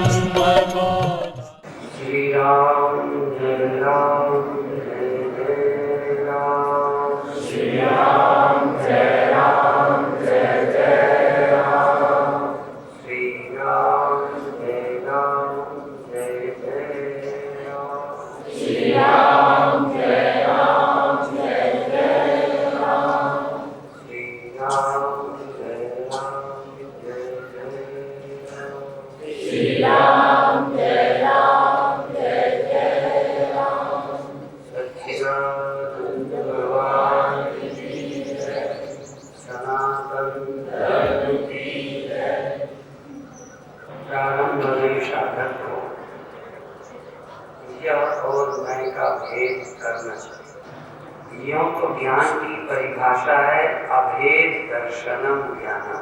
श्री राम जय राम जय जय राम। श्री राम जय राम जय जय राम। श्री राम जय राम जय जय राम। श्री राम जय राम जय जय राम। श्री राम जय राम जय जय राम। श्री राम जय राम जय जय राम। सच्चिदानंद भगवान की जय। सनातन धर्म की जय। प्रारंभ में साधक को यह और मैं का भेद करना चाहिए। यों तो ज्ञान की परिभाषा है अभेद दर्शनम ज्ञानम।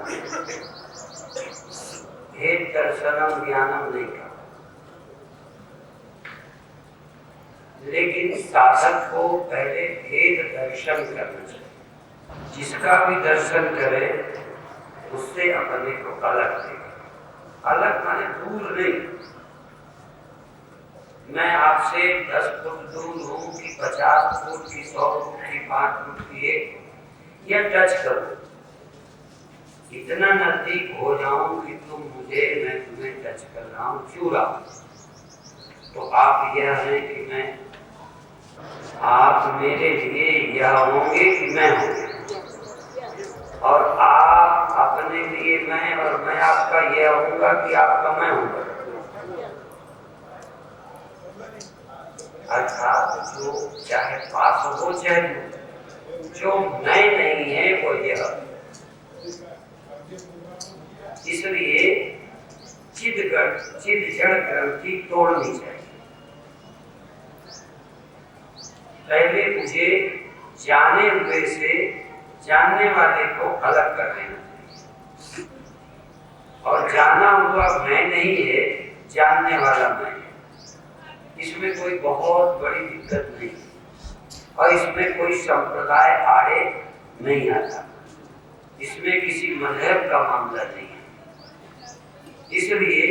भेद दर्शनम ज्ञानम नहीं कहा, लेकिन साधक को पहले भेद दर्शन करना चाहिए। जिसका भी दर्शन करे उससे अपने को अलग देखे। अलग माने दूर नहीं। मैं आपसे 10 फुट दूर हूँ कि 50 फुट की 100 फुट की 5 फुट की 1 या टच करूँ, इतना नजदीक हो जाऊं कि तुम मुझे, मैं तुम्हें टच कर रहा हूँ, छू रहा हूँ, तो आप यह है कि मैं, आप मेरे लिए यह होंगे कि मैं हूँ, और आप अपने लिए मैं, और मैं आपका यह होऊंगा कि आपका मैं हूँगा। अर्थात जो चाहे पास हो चाहे जो मैं नहीं है वो यह। इसलिए चिद जड़ ग्रंथि तोड़नी चाहिए। पहले मुझे जाने हुए से जानने वाले को अलग कर देना चाहिए। और जाना हुआ मैं नहीं है, जानने वाला मैं है। इसमें कोई बहुत बड़ी दिक्कत नहीं, और इसमें कोई संप्रदाय आड़े नहीं आता, इसमें किसी मजहब का मामला नहीं है। इसलिए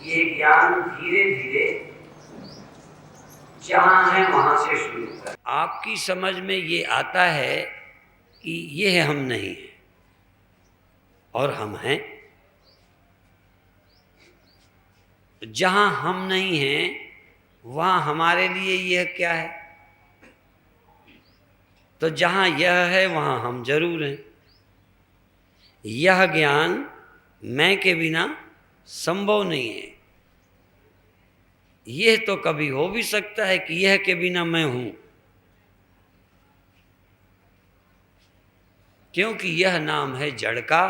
ये ज्ञान धीरे धीरे जहां है वहां से शुरू कर। आपकी समझ में ये आता है कि ये हम नहीं है और हम हैं। जहां हम नहीं हैं वहां हमारे लिए यह क्या है? तो जहां यह है वहां हम जरूर हैं। यह ज्ञान मैं के बिना संभव नहीं है। यह तो कभी हो भी सकता है कि यह के बिना मैं हूं, क्योंकि यह नाम है जड़ का,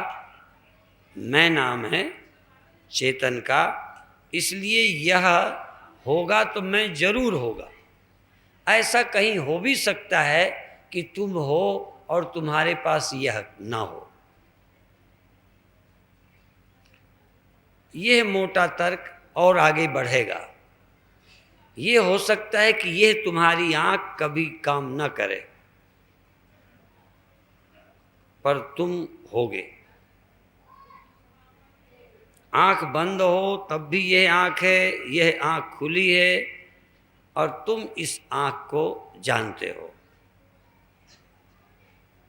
मैं नाम है चेतन का। इसलिए यह होगा तो मैं जरूर होगा। ऐसा कहीं हो भी सकता है कि तुम हो और तुम्हारे पास यह ना हो। यह मोटा तर्क और आगे बढ़ेगा। यह हो सकता है कि यह तुम्हारी आंख कभी काम न करे, पर तुम होगे। आंख बंद हो तब भी यह आंख है, यह आंख खुली है, और तुम इस आंख को जानते हो।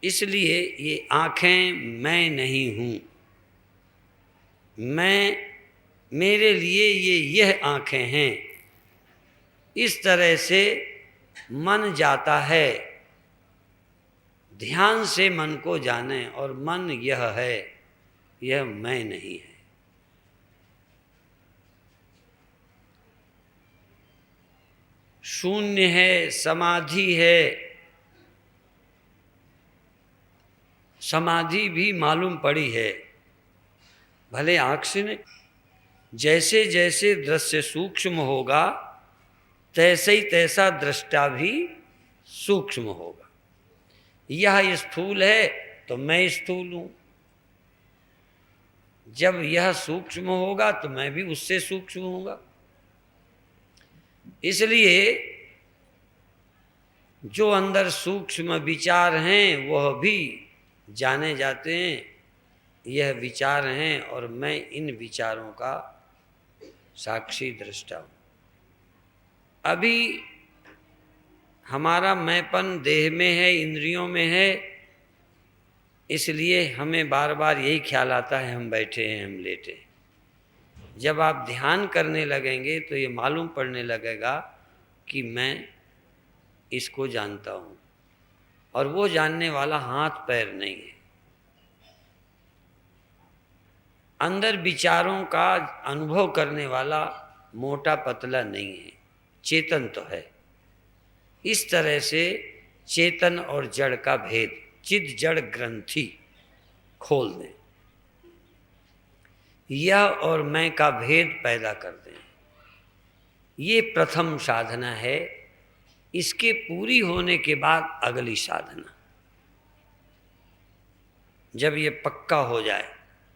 इसलिए ये आंखें मैं नहीं हूं। मेरे लिए यह आंखें हैं। इस तरह से मन जाता है। ध्यान से मन को जाने, और मन यह है, यह मैं नहीं है। शून्य है, समाधि है। समाधि भी मालूम पड़ी है, भले आँख से नहीं। जैसे जैसे दृश्य सूक्ष्म होगा तैसे ही तैसा दृष्टा भी सूक्ष्म होगा। यह स्थूल है तो मैं स्थूल हूं। जब यह सूक्ष्म होगा तो मैं भी उससे सूक्ष्म होऊंगा। इसलिए जो अंदर सूक्ष्म विचार हैं वह भी जाने जाते हैं। यह विचार हैं और मैं इन विचारों का साक्षी दृष्टा हूँ। अभी हमारा मैंपन देह में है, इंद्रियों में है, इसलिए हमें बार बार यही ख्याल आता है हम बैठे हैं, हम लेटे हैं। जब आप ध्यान करने लगेंगे तो ये मालूम पड़ने लगेगा कि मैं इसको जानता हूँ, और वो जानने वाला हाथ पैर नहीं है। अंदर विचारों का अनुभव करने वाला मोटा पतला नहीं है, चेतन तो है। इस तरह से चेतन और जड़ का भेद, चिद जड़ ग्रंथि खोल दें, यह और मैं का भेद पैदा कर दें। ये प्रथम साधना है। इसके पूरी होने के बाद अगली साधना, जब ये पक्का हो जाए,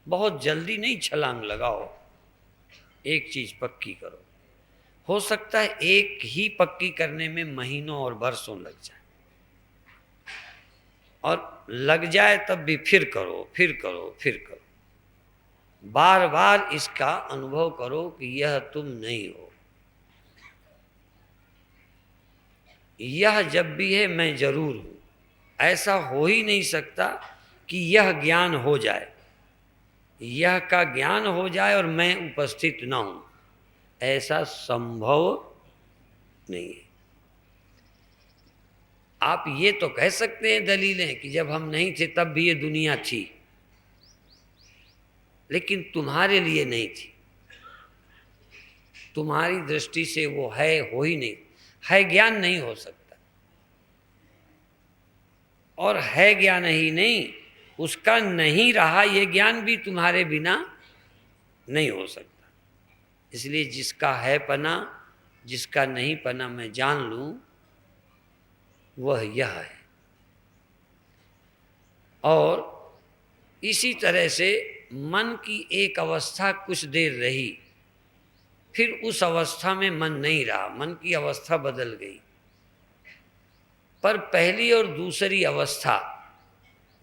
बहुत जल्दी नहीं छलांग लगाओ, एक चीज पक्की करो। हो सकता है एक ही पक्की करने में महीनों और वर्षों लग जाए, और लग जाए तब भी फिर करो, फिर करो, फिर करो। बार बार इसका अनुभव करो कि यह तुम नहीं हो, यह जब भी है मैं जरूर हूं। ऐसा हो ही नहीं सकता कि यह ज्ञान हो जाए, यह का ज्ञान हो जाए और मैं उपस्थित ना हूं, ऐसा संभव नहीं है। आप ये तो कह सकते हैं दलीलें कि जब हम नहीं थे तब भी ये दुनिया थी, लेकिन तुम्हारे लिए नहीं थी। तुम्हारी दृष्टि से वो है, हो ही नहीं है। ज्ञान नहीं हो सकता, और है ज्ञान ही नहीं, उसका नहीं रहा ये ज्ञान भी तुम्हारे बिना नहीं हो सकता। इसलिए जिसका है पना, जिसका नहीं पना मैं जान लूं, वह यह है। और इसी तरह से मन की एक अवस्था कुछ देर रही, फिर उस अवस्था में मन नहीं रहा, मन की अवस्था बदल गई। पर पहली और दूसरी अवस्था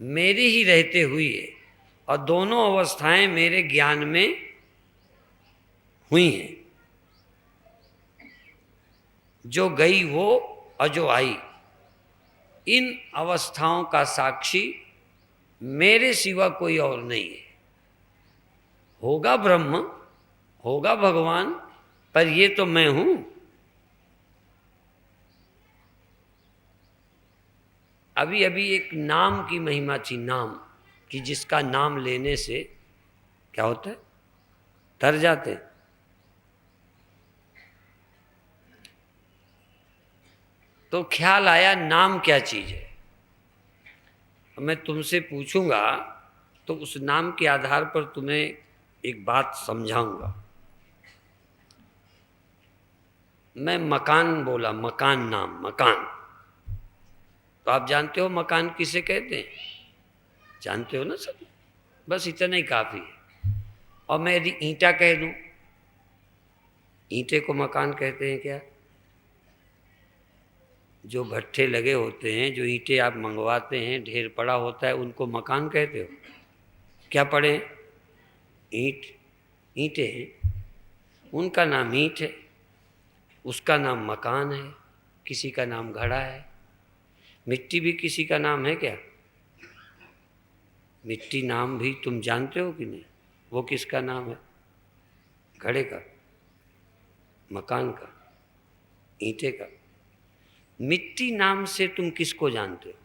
मेरे ही रहते हुई है, और दोनों अवस्थाएं मेरे ज्ञान में हुई हैं। जो गई वो और जो आई, इन अवस्थाओं का साक्षी मेरे सिवा कोई और नहीं है। होगा ब्रह्म, होगा भगवान, पर ये तो मैं हूं। अभी अभी एक नाम की महिमा थी, नाम कि जिसका नाम लेने से क्या होता है, तर जाते हैं। तो ख्याल आया नाम क्या चीज है। मैं तुमसे पूछूंगा तो उस नाम के आधार पर तुम्हें एक बात समझाऊंगा। मैं मकान बोला, मकान नाम, मकान, तो आप जानते हो मकान किसे कहते हैं, जानते हो ना सब, बस इतना ही काफी है। और मैं यदि ईंटा कह दूं, ईंटे को मकान कहते हैं क्या? जो भट्ठे लगे होते हैं, जो ईंटें आप मंगवाते हैं, ढेर पड़ा होता है, उनको मकान कहते हो? क्या पड़े? ईंट, ईंटें हैं, उनका नाम ईंट है, उसका नाम मकान है। किसी का नाम घड़ा है। मिट्टी भी किसी का नाम है क्या? मिट्टी नाम भी तुम जानते हो कि नहीं? वो किसका नाम है? घड़े का, मकान का, ईंटे का। मिट्टी नाम से तुम किसको जानते हो?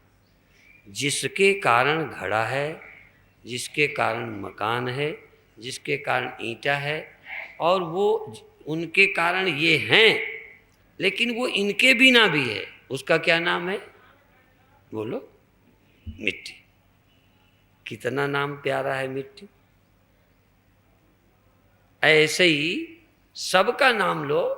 जिसके कारण घड़ा है, जिसके कारण मकान है, जिसके कारण ईंटा है, और वो उनके कारण ये हैं, लेकिन वो इनके बिना भी है। उसका क्या नाम है? बोलो। मिट्टी। कितना नाम प्यारा है मिट्टी। ऐसे ही सबका नाम लो।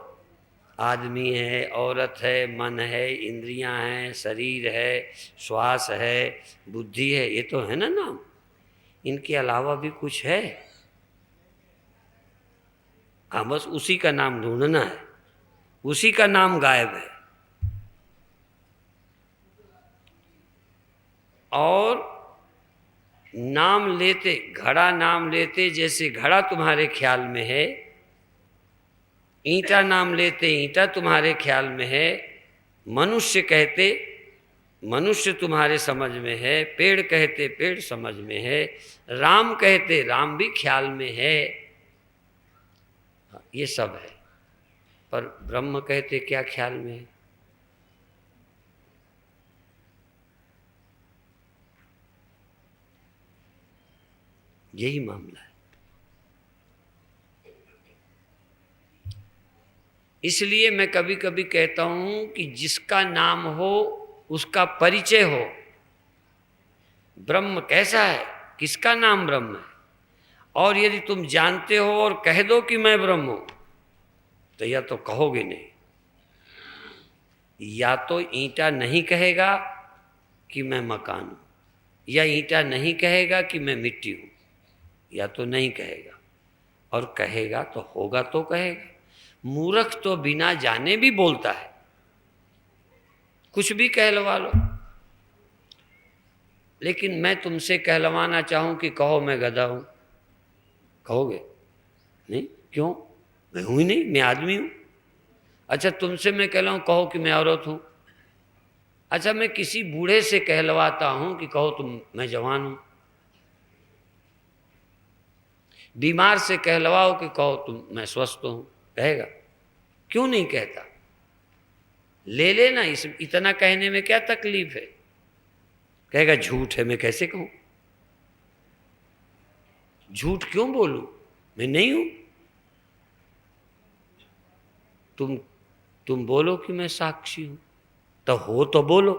आदमी है, औरत है, मन है, इंद्रियां हैं, शरीर है, श्वास है, बुद्धि है, ये तो है ना नाम। इनके अलावा भी कुछ है? हाँ, बस उसी का नाम ढूंढना है, उसी का नाम गायब है। और नाम लेते, घड़ा नाम लेते, जैसे घड़ा तुम्हारे ख्याल में है, ईंटा नाम लेते ईंटा तुम्हारे ख्याल में है, मनुष्य कहते मनुष्य तुम्हारे समझ में है, पेड़ कहते पेड़ समझ में है, राम कहते राम भी ख्याल में है, ये सब है। पर ब्रह्म कहते क्या ख्याल में है? यही मामला है। इसलिए मैं कभी कभी कहता हूं कि जिसका नाम हो उसका परिचय हो। ब्रह्म कैसा है, किसका नाम ब्रह्म है, और यदि तुम जानते हो और कह दो कि मैं ब्रह्म हूं, तो या तो कहोगे नहीं, या तो ईंटा नहीं कहेगा कि मैं मकान हूं, या ईंटा नहीं कहेगा कि मैं मिट्टी हूं, या तो नहीं कहेगा, और कहेगा तो होगा तो कहेगा। मूर्ख तो बिना जाने भी बोलता है, कुछ भी कहलवा लो। लेकिन मैं तुमसे कहलवाना चाहूं कि कहो मैं गधा हूं, कहोगे नहीं? क्यों? मैं हूं ही नहीं, मैं आदमी हूं। अच्छा, तुमसे मैं कहलाऊं कहो कि मैं औरत हूं। अच्छा, मैं किसी बूढ़े से कहलवाता हूं कि कहो तुम मैं जवान हूं। बीमार से कहलवाओ कि कहो तुम मैं स्वस्थ हूं, कहेगा? क्यों नहीं कहता? ले लेना, इस इतना कहने में क्या तकलीफ है? कहेगा झूठ है, मैं कैसे कहूं? झूठ क्यों बोलूं? मैं नहीं हूं। तुम बोलो कि मैं साक्षी हूं, तो हो तो बोलो।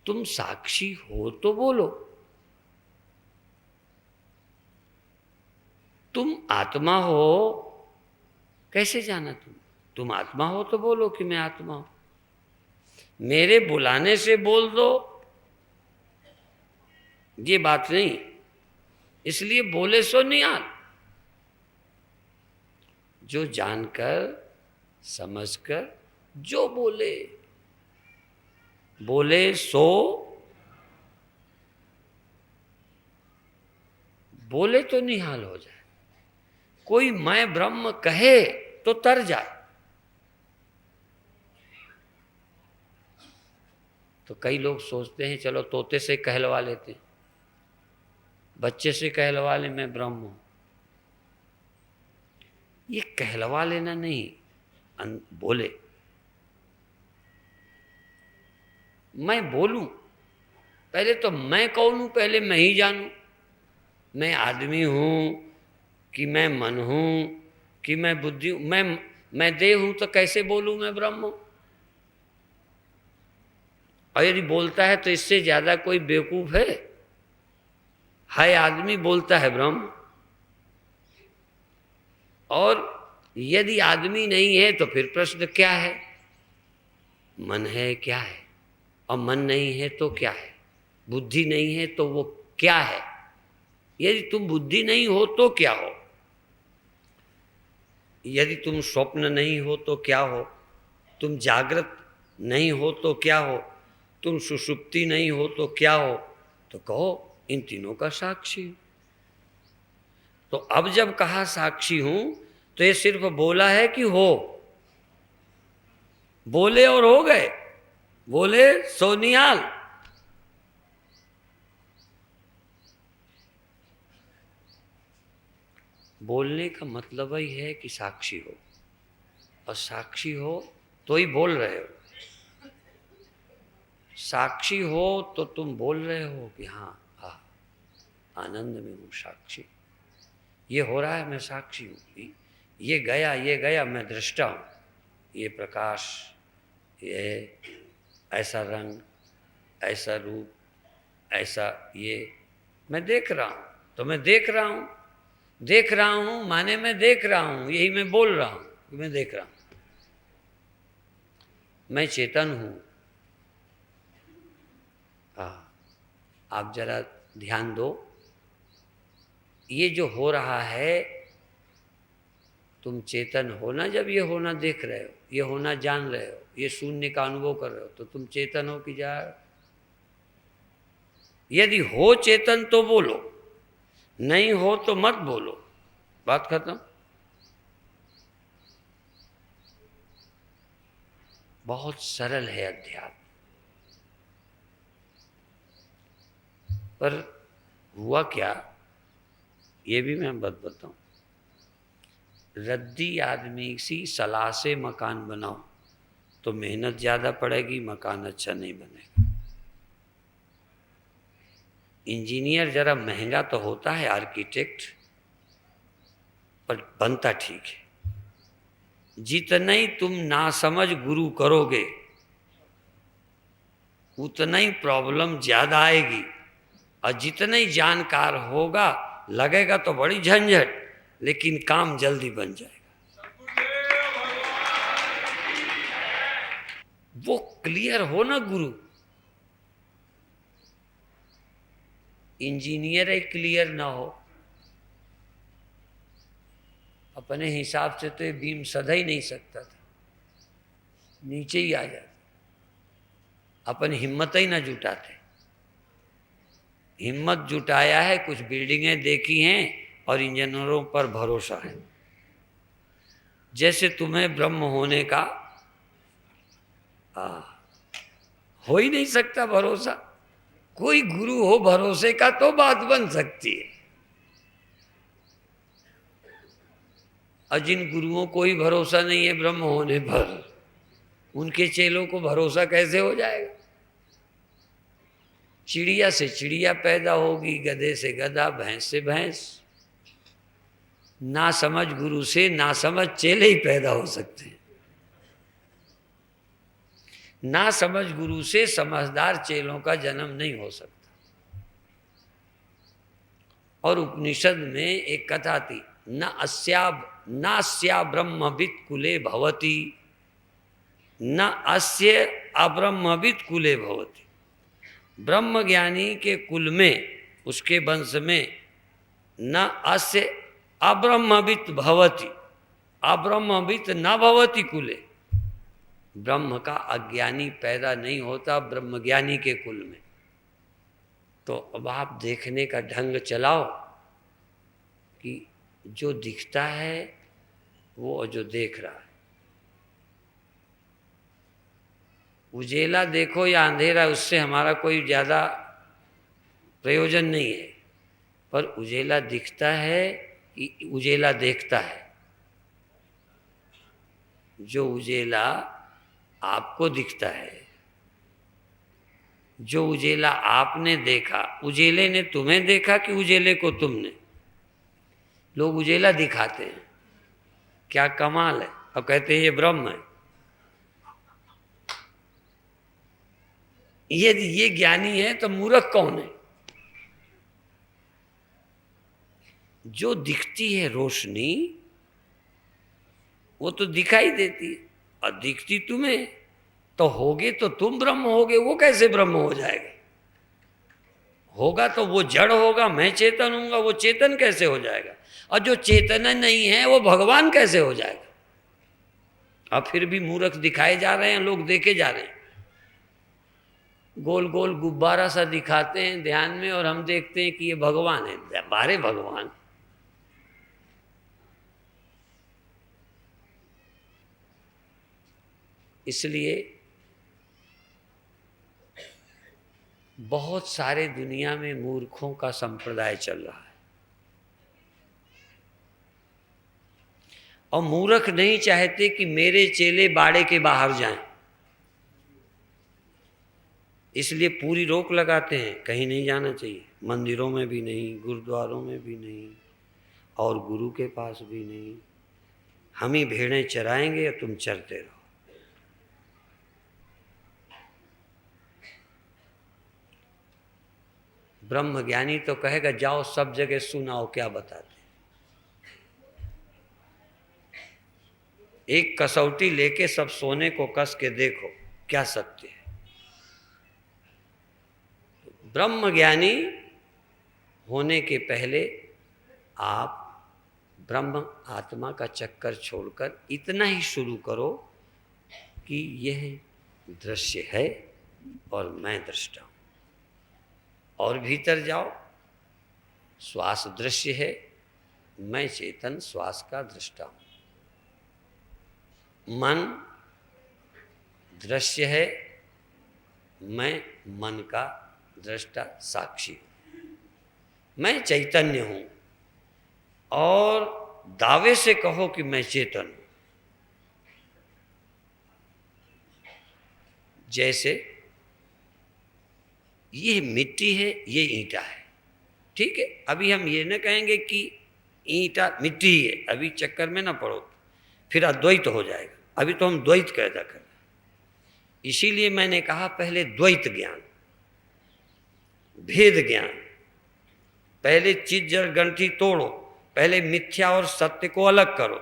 तुम साक्षी हो तो बोलो। तुम आत्मा हो, कैसे जाना? तुम आत्मा हो तो बोलो कि मैं आत्मा हूं। मेरे बुलाने से बोल दो, ये बात नहीं। इसलिए बोले सो निहाल। जो जानकर समझकर जो बोले, बोले सो, बोले तो निहाल हो जाए। कोई मैं ब्रह्म कहे तो तर जाए। तो कई लोग सोचते हैं चलो तोते से कहलवा लेते हैं, बच्चे से कहलवा ले मैं ब्रह्म हूं। ये कहलवा लेना नहीं, बोले। मैं बोलूं, पहले तो मैं कौन हूं, पहले मैं ही जानूं। मैं आदमी हूं कि मैं मन हूं कि मैं बुद्धि हूं? मैं देह हूं तो कैसे बोलूं मैं ब्रह्म हूं? और यदि बोलता है तो इससे ज्यादा कोई बेवकूफ है आदमी बोलता है ब्रह्म। और यदि आदमी नहीं है तो फिर प्रश्न क्या है? मन है क्या है? और मन नहीं है तो क्या है? बुद्धि नहीं है तो वो क्या है? यदि तुम बुद्धि नहीं हो तो क्या हो? यदि तुम स्वप्न नहीं हो तो क्या हो? तुम जागृत नहीं हो तो क्या हो? तुम सुषुप्ति नहीं हो तो क्या हो? तो कहो इन तीनों का साक्षी। तो अब जब कहा साक्षी हूं तो ये सिर्फ बोला है कि हो? बोले और हो गए, बोले सोनियाल। बोलने का मतलब ही है कि साक्षी हो, और साक्षी हो तो ही बोल रहे हो। साक्षी हो तो तुम बोल रहे हो कि हाँ आनंद में हूँ साक्षी, ये हो रहा है मैं साक्षी हूँ, ये गया मैं दृष्टा हूँ, ये प्रकाश, ये ऐसा रंग, ऐसा रूप, ऐसा ये मैं देख रहा हूँ। तो मैं देख रहा हूँ, देख रहा हूँ माने मैं देख रहा हूँ, यही मैं बोल रहा हूँ कि मैं देख रहा हूँ। मैं चेतन हूँ। आप जरा ध्यान दो, ये जो हो रहा है, तुम चेतन हो ना जब ये होना देख रहे हो, ये होना जान रहे हो, ये शून्य का अनुभव कर रहे हो, तो तुम चेतन हो कि जा? यदि हो चेतन तो बोलो, नहीं हो तो मत बोलो, बात खत्म। बहुत सरल है अध्यात्म। पर हुआ क्या, ये भी मैं बताऊं। रद्दी आदमी सी सलाह से मकान बनाओ तो मेहनत ज़्यादा पड़ेगी, मकान अच्छा नहीं बनेगा। इंजीनियर जरा महंगा तो होता है, आर्किटेक्ट, पर बनता ठीक है। जितना ही तुम नासमझ गुरु करोगे उतना ही प्रॉब्लम ज़्यादा आएगी, और जितना ही जानकार होगा लगेगा तो बड़ी झंझट, लेकिन काम जल्दी बन जाएगा। वो क्लियर हो ना गुरु। इंजीनियर ही क्लियर ना हो, अपने हिसाब से तो ये बीम सधा ही नहीं सकता था, नीचे ही आ जाता। अपन हिम्मत ही ना जुटाते। हिम्मत जुटाया है, कुछ बिल्डिंगें देखी हैं और इंजीनियरों पर भरोसा है। जैसे तुम्हें ब्रह्म होने का हो ही नहीं सकता भरोसा। कोई गुरु हो भरोसे का तो बात बन सकती है, और जिन गुरुओं को ही भरोसा नहीं है ब्रह्म होने पर, उनके चेलों को भरोसा कैसे हो जाएगा। चिड़िया से चिड़िया पैदा होगी, गधे से गधा, भैंस से भैंस। ना समझ गुरु से ना समझ चेले ही पैदा हो सकते हैं। ना समझ गुरु से समझदार चेलों का जन्म नहीं हो सकता। और उपनिषद में एक कथा थी, नास्या ब्रह्मविद कुले भवति, न अस्य अब्रह्मविद कुले भवति। ब्रह्म ज्ञानी के कुल में, उसके वंश में न अस्य अब्रह्मविद भवति, अब्रह्मविद न भवति कुले। ब्रह्म का अज्ञानी पैदा नहीं होता ब्रह्मज्ञानी के कुल में। तो अब आप देखने का ढंग चलाओ कि जो दिखता है वो जो देख रहा है, उजेला देखो या अंधेरा, उससे हमारा कोई ज़्यादा प्रयोजन नहीं है। पर उजेला दिखता है कि उजेला देखता है। जो उजेला आपको दिखता है, जो उजेला आपने देखा, उजेले ने तुम्हें देखा कि उजेले को तुमने। लोग उजेला दिखाते हैं, क्या कमाल है, और कहते हैं ये ब्रह्म है। यदि ये ज्ञानी है तो मूर्ख कौन है। जो दिखती है रोशनी वो तो दिखाई देती है, और दिखती तुम्हें, तो होगे तो तुम ब्रह्म होगे। वो कैसे ब्रह्म हो जाएगा? होगा तो वो जड़ होगा, मैं चेतन हूंगा, वो चेतन कैसे हो जाएगा? और जो चेतन नहीं है वो भगवान कैसे हो जाएगा? अब फिर भी मूर्ख दिखाए जा रहे हैं, लोग देखे जा रहे हैं। गोल गोल गुब्बारा सा दिखाते हैं ध्यान में, और हम देखते हैं कि ये भगवान है। बारे भगवान, इसलिए बहुत सारे दुनिया में मूर्खों का संप्रदाय चल रहा है, और मूर्ख नहीं चाहते कि मेरे चेले बाड़े के बाहर जाएं, इसलिए पूरी रोक लगाते हैं, कहीं नहीं जाना चाहिए। मंदिरों में भी नहीं, गुरुद्वारों में भी नहीं, और गुरु के पास भी नहीं। हम ही भेड़ें चराएंगे और तुम चरते रहो। ब्रह्म ज्ञानी तो कहेगा जाओ सब जगह सुनाओ क्या बताते। एक कसौटी लेके सब सोने को कस के देखो क्या सत्य है। ब्रह्म ज्ञानी होने के पहले आप ब्रह्म आत्मा का चक्कर छोड़कर इतना ही शुरू करो कि यह दृश्य है और मैं दृष्टा हूं। और भीतर जाओ, श्वास दृश्य है, मैं चेतन श्वास का दृष्टा हूं। मन दृश्य है, मैं मन का दृष्टा साक्षी हूं, मैं चैतन्य हूं। और दावे से कहो कि मैं चेतन हूं। जैसे ये मिट्टी है, ये ईंटा है, ठीक है। अभी हम ये न कहेंगे कि ईंटा मिट्टी है, अभी चक्कर में ना पड़ो, फिर अद्वैत हो जाएगा। अभी तो हम द्वैत पैदा कर रहे हैं। इसीलिए मैंने कहा पहले द्वैत ज्ञान, भेद ज्ञान। पहले चित जड़ ग्रंथि तोड़ो, पहले मिथ्या और सत्य को अलग करो,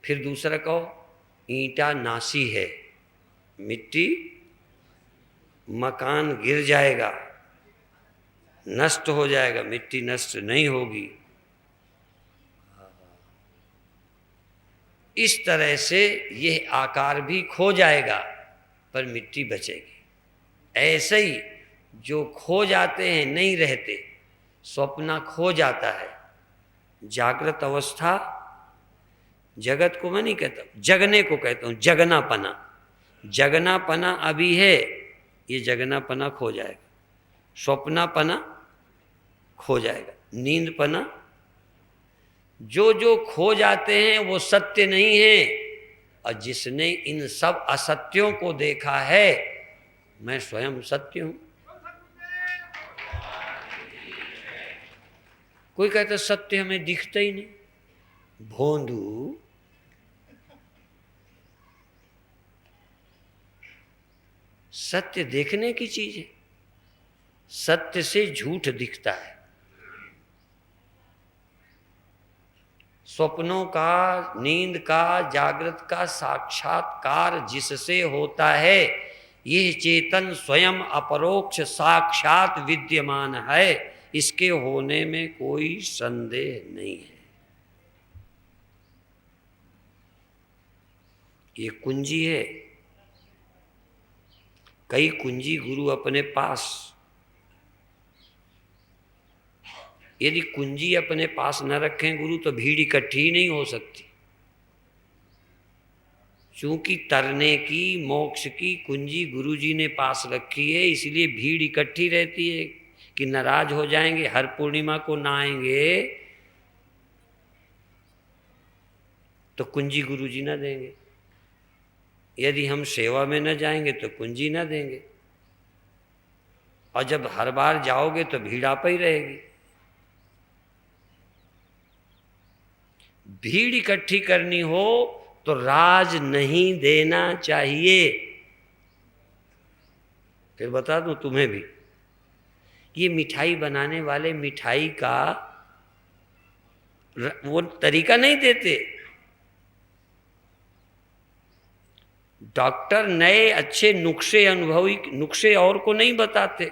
फिर दूसरा कहो ईंटा नासी है, मिट्टी, मकान गिर जाएगा, नष्ट हो जाएगा, मिट्टी नष्ट नहीं होगी। इस तरह से यह आकार भी खो जाएगा पर मिट्टी बचेगी। ऐसे ही जो खो जाते हैं नहीं रहते, स्वप्न खो जाता है। जागृत अवस्था, जगत को मैं नहीं कहता, जगने को कहता हूं, जगनापना। जगनापना अभी है, ये जगनापना खो जाएगा, स्वप्नापना खो जाएगा, नींदपना। जो जो खो जाते हैं वो सत्य नहीं है। और जिसने इन सब असत्यों को देखा है, मैं स्वयं सत्य हूं। कोई कहता सत्य हमें दिखता ही नहीं, भोंदू। सत्य देखने की चीज है, सत्य से झूठ दिखता है। स्वप्नों का, नींद का, जागृत का साक्षात्कार जिससे होता है, यह चेतन स्वयं अपरोक्ष साक्षात विद्यमान है। इसके होने में कोई संदेह नहीं है। ये कुंजी है। कई कुंजी गुरु अपने पास, यदि कुंजी अपने पास न रखें गुरु तो भीड़ इकट्ठी ही नहीं हो सकती। चूंकि तरने की, मोक्ष की कुंजी गुरु जी ने पास रखी है, इसलिए भीड़ इकट्ठी रहती है कि नाराज हो जाएंगे, हर पूर्णिमा को ना आएंगे तो कुंजी गुरु जी ना देंगे। यदि हम सेवा में न जाएंगे तो कुंजी ना देंगे। और जब हर बार जाओगे तो भीड़ आप ही रहेगी। भीड़ इकट्ठी करनी हो तो राज नहीं देना चाहिए। फिर बता दूं तुम्हें भी, ये मिठाई बनाने वाले मिठाई का वो तरीका नहीं देते। डॉक्टर नए अच्छे नुस्खे, अनुभवी नुस्खे और को नहीं बताते,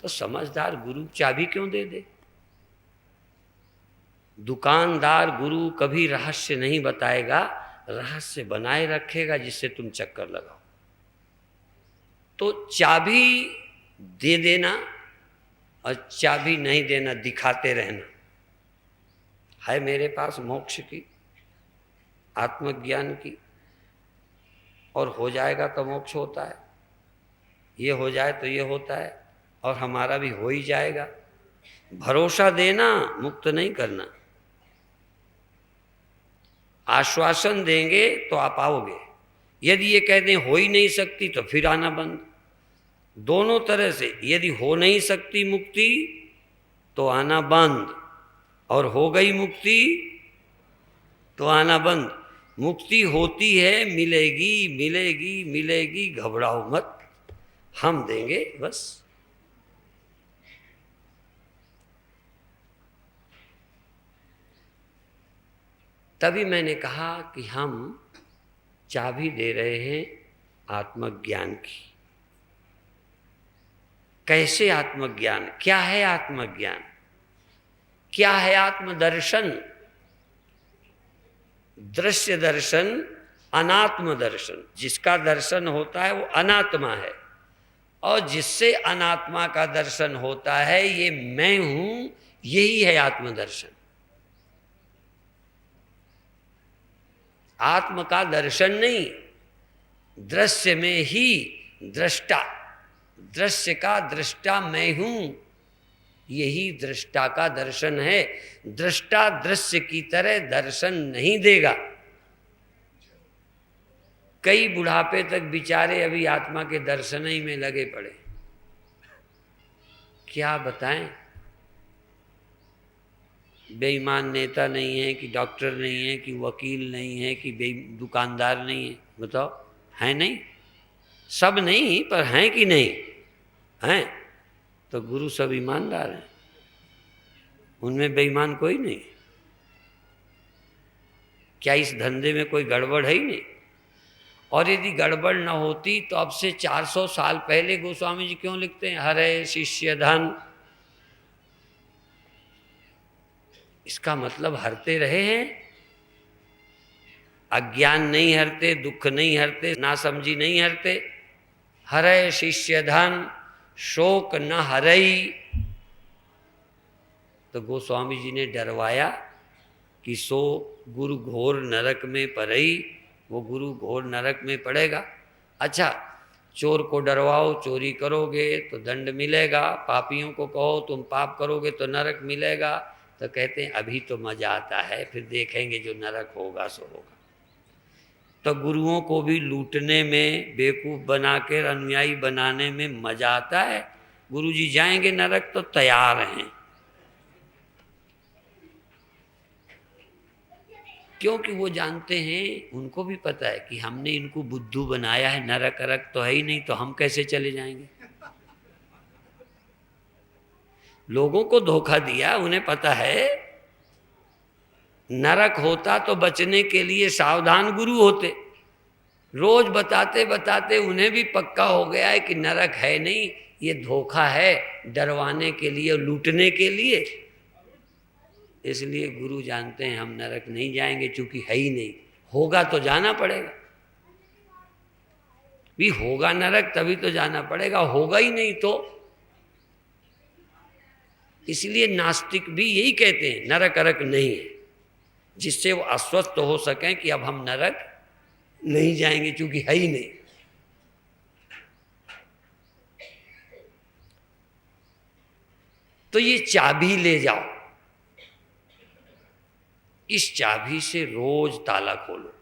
तो समझदार गुरु चाबी क्यों दे दे। दुकानदार गुरु कभी रहस्य नहीं बताएगा, रहस्य बनाए रखेगा जिससे तुम चक्कर लगाओ। तो चाबी दे देना और चाबी नहीं देना, दिखाते रहना है मेरे पास मोक्ष की, आत्मज्ञान की, और हो जाएगा तो मोक्ष होता है, ये हो जाए तो ये होता है, और हमारा भी हो ही जाएगा। भरोसा देना, मुक्त नहीं करना। आश्वासन देंगे तो आप आओगे, यदि ये कह दें हो ही नहीं सकती तो फिर आना बंद। दोनों तरह से, यदि हो नहीं सकती मुक्ति तो आना बंद, और हो गई मुक्ति तो आना बंद। मुक्ति होती है, मिलेगी मिलेगी मिलेगी, घबराओ मत, हम देंगे बस। तभी मैंने कहा कि हम चाबी दे रहे हैं आत्मज्ञान की। कैसे आत्मज्ञान? क्या है आत्मज्ञान? क्या है आत्मदर्शन? दृश्य दर्शन, अनात्म दर्शन। जिसका दर्शन होता है वो अनात्मा है, और जिससे अनात्मा का दर्शन होता है, ये मैं हूं, यही है आत्मदर्शन। आत्म का दर्शन नहीं, दृश्य में ही दृष्टा, दृश्य का दृष्टा मैं हूं, यही दृष्टा का दर्शन है। दृष्टा दृश्य की तरह दर्शन नहीं देगा। कई बुढ़ापे तक बेचारे अभी आत्मा के दर्शन ही में लगे पड़े। क्या बताएं, बेईमान नेता नहीं है कि डॉक्टर नहीं है कि वकील नहीं है कि दुकानदार नहीं है, बताओ है नहीं? सब नहीं पर हैं कि नहीं हैं? तो गुरु सब ईमानदार हैं, उनमें बेईमान कोई नहीं। क्या इस धंधे में कोई गड़बड़ है ही नहीं? और यदि गड़बड़ न होती तो अब से 400 साल पहले गोस्वामी जी क्यों लिखते हैं हरे शिष्य धन? इसका मतलब हरते रहे हैं, अज्ञान नहीं हरते, दुख नहीं हरते, नासमझी नहीं हरते। हरे शिष्य धन शोक न हरई। तो गोस्वामी जी ने डरवाया कि सो गुरु घोर नरक में पड़ई, वो गुरु घोर नरक में पड़ेगा। अच्छा, चोर को डरवाओ, चोरी करोगे तो दंड मिलेगा, पापियों को कहो तुम पाप करोगे तो नरक मिलेगा। तो कहते हैं अभी तो मजा आता है, फिर देखेंगे जो नरक होगा सो होगा। तो गुरुओं को भी लूटने में, बेवकूफ बना कर अनुयायी बनाने में मजा आता है। गुरुजी जाएंगे नरक तो तैयार हैं, क्योंकि वो जानते हैं, उनको भी पता है कि हमने इनको बुद्धू बनाया है, नरक अरक तो है ही नहीं, तो हम कैसे चले जाएंगे। लोगों को धोखा दिया, उन्हें पता है नरक होता तो बचने के लिए सावधान गुरु होते। रोज बताते बताते उन्हें भी पक्का हो गया है कि नरक है नहीं, ये धोखा है, डरवाने के लिए, लूटने के लिए। इसलिए गुरु जानते हैं हम नरक नहीं जाएंगे, चूंकि है ही नहीं। होगा तो जाना पड़ेगा, भी होगा नरक तभी तो जाना पड़ेगा, होगा ही नहीं तो। इसलिए नास्तिक भी यही कहते हैं नरक अरक नहीं है, जिससे वो आश्वस्त हो सकें कि अब हम नरक नहीं जाएंगे, चूंकि है ही नहीं। तो ये चाबी ले जाओ, इस चाबी से रोज ताला खोलो,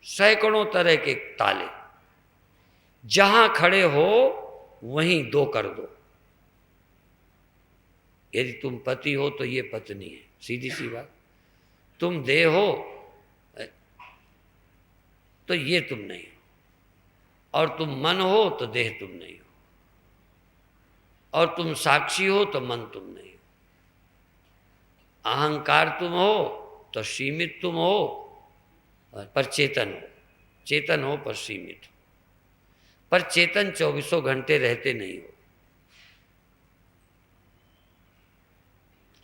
सैकड़ों तरह के ताले, जहां खड़े हो वहीं दो कर दो। यदि तुम पति हो तो ये पत्नी है, सीधी सी बात। तुम देह हो तो ये तुम नहीं हो, और तुम मन हो तो देह तुम नहीं हो, और तुम साक्षी हो तो मन तुम नहीं हो। अहंकार तुम हो तो सीमित तुम हो, पर चेतन हो, चेतन हो पर सीमित हो। पर चेतन 24 घंटे रहते नहीं हो,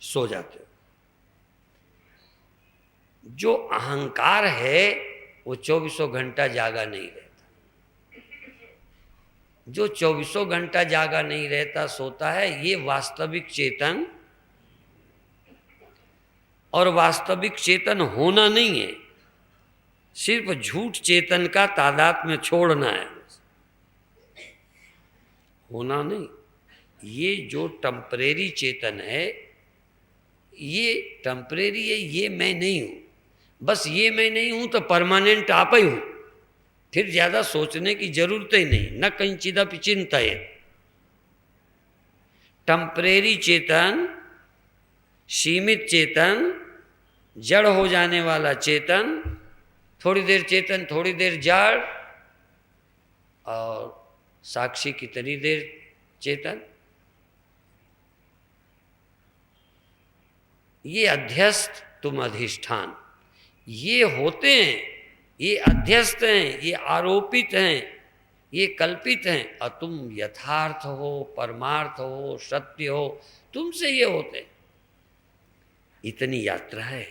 सो जाते हो। जो अहंकार है वो 24 घंटा जागा नहीं रहता। जो 24 घंटा जागा नहीं रहता, सोता है, ये वास्तविक चेतन। और वास्तविक चेतन होना नहीं है, सिर्फ झूठ चेतन का तादाद में छोड़ना है, होना नहीं। ये जो टेम्परेरी चेतन है, ये टेम्परेरी है, ये मैं नहीं हूं। बस ये मैं नहीं हूं तो परमानेंट आप ही हूं, फिर ज्यादा सोचने की जरूरत ही नहीं। न कंचिदपि चिंतयेत्। टेम्परेरी चेतन, सीमित चेतन, जड़ हो जाने वाला चेतन, थोड़ी देर चेतन थोड़ी देर जड़, और साक्षी कितनी देर चेतन। ये अध्यस्त, तुम अधिष्ठान। ये होते हैं, ये अध्यस्त हैं, ये आरोपित हैं, ये कल्पित हैं, और तुम यथार्थ हो, परमार्थ हो, सत्य हो, तुमसे ये होते हैं। इतनी यात्रा है,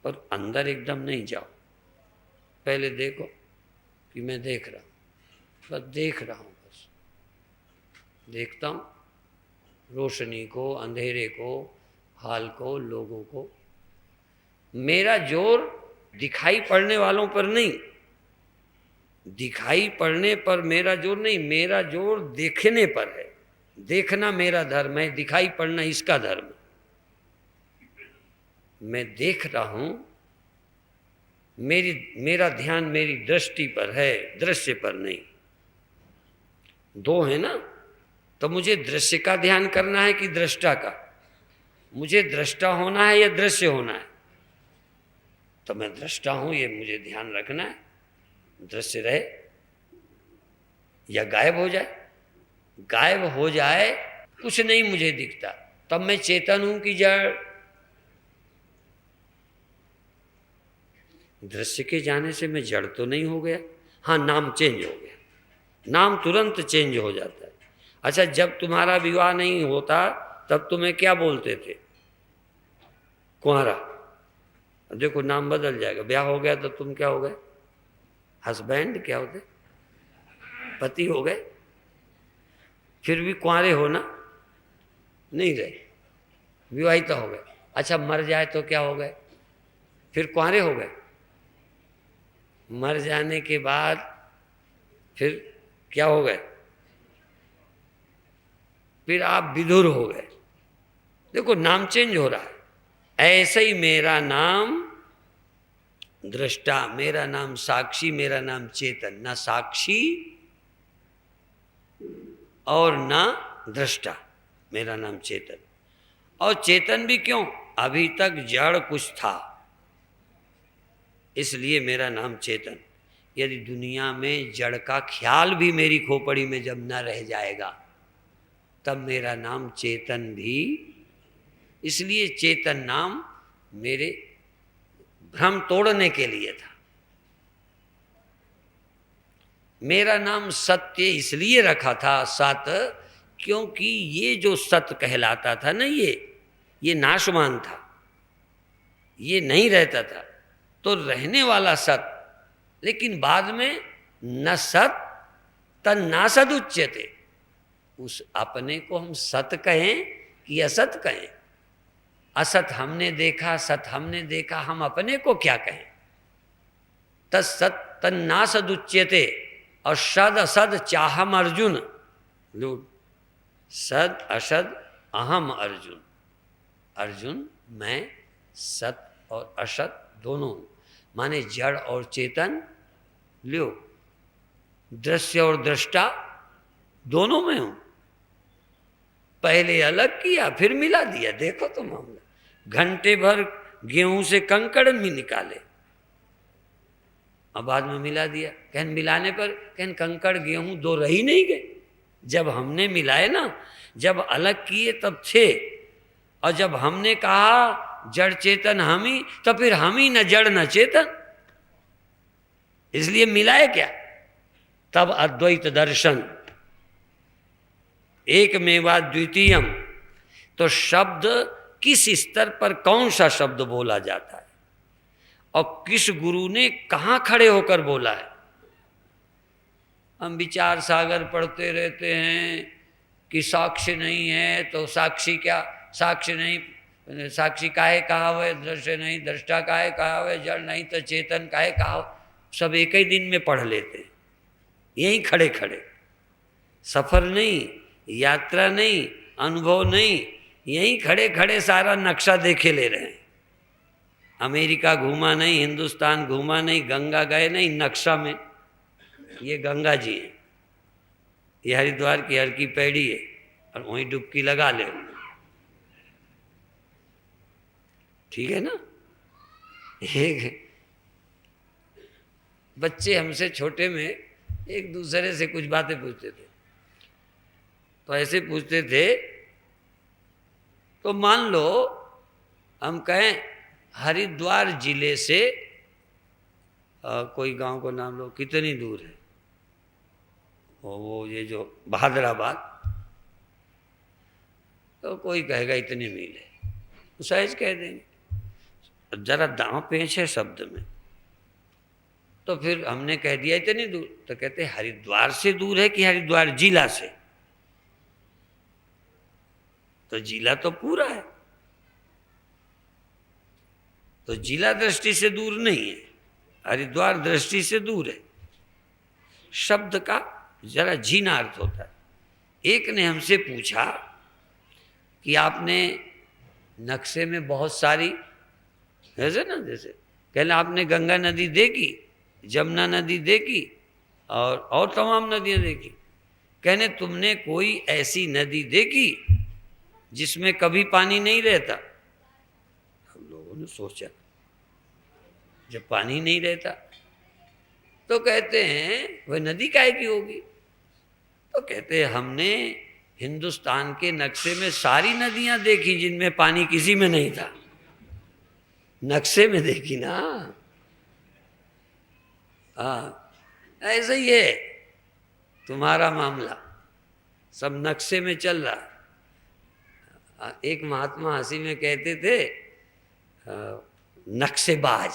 पर अंदर एकदम नहीं जाओ। पहले देखो कि मैं देख रहा हूं, बस देख रहा हूं, बस देखता हूं रोशनी को, अंधेरे को, हाल को, लोगों को। मेरा जोर दिखाई पड़ने वालों पर नहीं, दिखाई पड़ने पर मेरा जोर नहीं, मेरा जोर देखने पर है। देखना मेरा धर्म है, दिखाई पड़ना इसका धर्म। मैं देख रहा हूं, मेरा ध्यान मेरी दृष्टि पर है, दृश्य पर नहीं। दो है ना, तो मुझे दृश्य का ध्यान करना है कि दृष्टा का? मुझे दृष्टा होना है या दृश्य होना है? तो मैं दृष्टा हूं, ये मुझे ध्यान रखना है। दृश्य रहे या गायब हो जाए, गायब हो जाए, कुछ नहीं मुझे दिखता, तब मैं चेतन हूं कि जड़? दृश्य के जाने से मैं जड़ तो नहीं हो गया। हाँ, नाम चेंज हो गया, नाम तुरंत चेंज हो जाता है। अच्छा, जब तुम्हारा विवाह नहीं होता तब तुम्हें क्या बोलते थे? कुंवारा। अब देखो नाम बदल जाएगा, ब्याह हो गया तो तुम क्या हो गए? हस्बैंड क्या होते? पति हो गए। फिर भी कुंवारे हो ना? नहीं रहे, विवाहित हो गए। अच्छा, मर जाए तो क्या हो गए? फिर कुंवारे हो गए। मर जाने के बाद फिर क्या हो गए? फिर आप विधुर हो गए। देखो नाम चेंज हो रहा है। ऐसे ही मेरा नाम दृष्टा, मेरा नाम साक्षी, मेरा नाम चेतन। ना साक्षी और ना दृष्टा, मेरा नाम चेतन। और चेतन भी क्यों? अभी तक जड़ कुछ था, इसलिए मेरा नाम चेतन। यदि दुनिया में जड़ का ख्याल भी मेरी खोपड़ी में जब न रह जाएगा, तब मेरा नाम चेतन भी। इसलिए चेतन नाम मेरे भ्रम तोड़ने के लिए था। मेरा नाम सत्य इसलिए रखा था, सत, क्योंकि ये जो सत कहलाता था ना, ये नाशवान था, ये नहीं रहता था, तो रहने वाला सत। लेकिन बाद में न सत तन्नासद उच्यते, उस अपने को हम सत कहें कि असत कहें? असत हमने देखा, सत हमने देखा, हम अपने को क्या कहें? तत्सत तन्नासद उच्यते। और सद असद चाहम अर्जुन, लूट, सद असद अहम अर्जुन। अर्जुन मैं सत और असत दोनों, माने जड़ और चेतन, लो, दृश्य और दृष्टा दोनों में हूं। पहले अलग किया फिर मिला दिया, देखो तो मामला। घंटे भर गेहूं से कंकड़ भी निकाले और बाद में मिला दिया। कहन मिलाने पर कहन कंकड़ गेहूं दो रही नहीं गए। जब हमने मिलाए ना, जब अलग किए तब थे, और जब हमने कहा जड़ चेतन हम ही, तो फिर हम ही न जड़ न चेतन, इसलिए मिलाए क्या? तब अद्वैत दर्शन, एक मेवा द्वितीयम। तो शब्द किस स्तर पर कौन सा शब्द बोला जाता है और किस गुरु ने कहां खड़े होकर बोला है? हम विचार सागर पढ़ते रहते हैं कि साक्ष्य नहीं है तो साक्षी क्या, साक्ष्य नहीं, साक्षी काहे कहा हुए, दृश्य नहीं, दृष्टा काहे कहा हुए, जड़ नहीं तो चेतन काहे कहा हो। सब एक ही दिन में पढ़ लेते हैं, यहीं खड़े खड़े। सफर नहीं, यात्रा नहीं, अनुभव नहीं, यहीं खड़े खड़े सारा नक्शा देखे ले रहे हैं। अमेरिका घूमा नहीं, हिंदुस्तान घूमा नहीं, गंगा गए नहीं, नक्शा में ये गंगा जी है, ये हरिद्वार की हर की पैड़ी है, और वहीं डुबकी लगा ले। ठीक है ना? एक बच्चे हमसे छोटे में एक दूसरे से कुछ बातें पूछते थे, तो ऐसे पूछते थे, तो मान लो हम कहें हरिद्वार जिले से कोई गांव को नाम लो, कितनी दूर है वो ये जो बहादुराबाद, तो कोई कहेगा इतने मील है, तो सहज कह देंगे। जरा दांव पेच है शब्द में, तो फिर हमने कह दिया इतनी दूर, तो कहते हरिद्वार से दूर है कि हरिद्वार जिला से? तो जिला तो पूरा है। तो जिला दृष्टि से दूर नहीं है, हरिद्वार दृष्टि से दूर है। शब्द का जरा झीना अर्थ होता है। एक ने हमसे पूछा कि आपने नक्शे में बहुत सारी, ऐसे ना, जैसे कहना आपने गंगा नदी देखी, जमुना नदी देखी और तमाम नदियां देखी, कहने तुमने कोई ऐसी नदी देखी जिसमें कभी पानी नहीं रहता? हम लोगों ने सोचा जब पानी नहीं रहता तो कहते हैं वह नदी काहे की होगी? तो कहते हैं हमने हिंदुस्तान के नक्शे में सारी नदियां देखी जिनमें पानी किसी में नहीं था, नक्शे में देखी ना। हाँ, ऐसा ही है तुम्हारा मामला, सब नक्शे में चल रहा। एक महात्मा हंसी में कहते थे नक्शेबाज,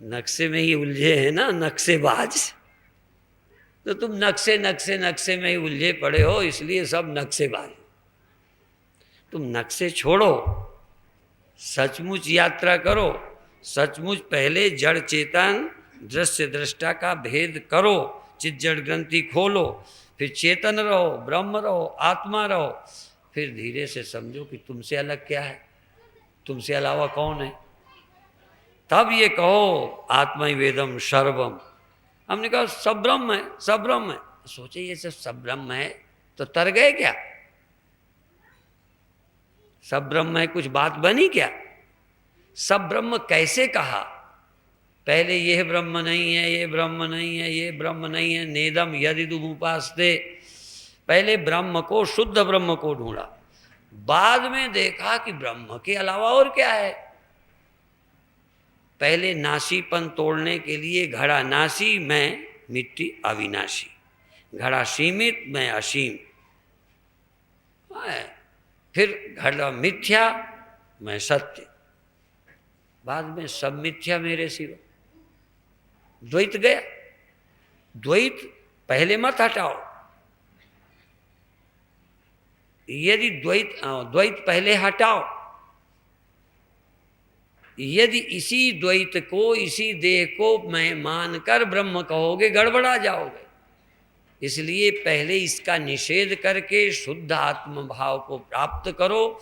नक्शे में ही उलझे हैं ना नक्शेबाज। तो तुम नक्शे नक्शे नक्शे में ही उलझे पड़े हो, इसलिए सब नक्शेबाज। तुम नक्शे छोड़ो, सचमुच यात्रा करो, सचमुच पहले जड़ चेतन दृश्य दृष्टा का भेद करो, चित जड़ ग्रंथि खोलो, फिर चेतन रहो, ब्रह्म रहो, आत्मा रहो, फिर धीरे से समझो कि तुमसे अलग क्या है, तुमसे अलावा कौन है। तब ये कहो आत्मा ही वेदम सर्वम। हमने कहा सब ब्रह्म है, सब ब्रह्म है। सोचे ये सब ब्रह्म है तो तर गए क्या? सब ब्रह्म है, कुछ बात बनी क्या? सब ब्रह्म कैसे कहा? पहले यह ब्रह्म नहीं है, ये ब्रह्म नहीं है, ये ब्रह्म नहीं है, नेदम यदि तुम उपासते। पहले ब्रह्म को, शुद्ध ब्रह्म को ढूंढा, बाद में देखा कि ब्रह्म के अलावा और क्या है। पहले नाशीपन तोड़ने के लिए घड़ा नाशी, मैं मिट्टी अविनाशी, घड़ा सीमित, मैं असीम, फिर घड़ा मिथ्या, मैं सत्य, बाद में सब मिथ्या मेरे सिवा। द्वैत गया। द्वैत पहले मत हटाओ। यदि द्वैत पहले हटाओ, यदि इसी द्वैत को, इसी देह को मैं मानकर ब्रह्म कहोगे, गड़बड़ा जाओगे। इसलिए पहले इसका निषेध करके शुद्ध आत्म भाव को प्राप्त करो,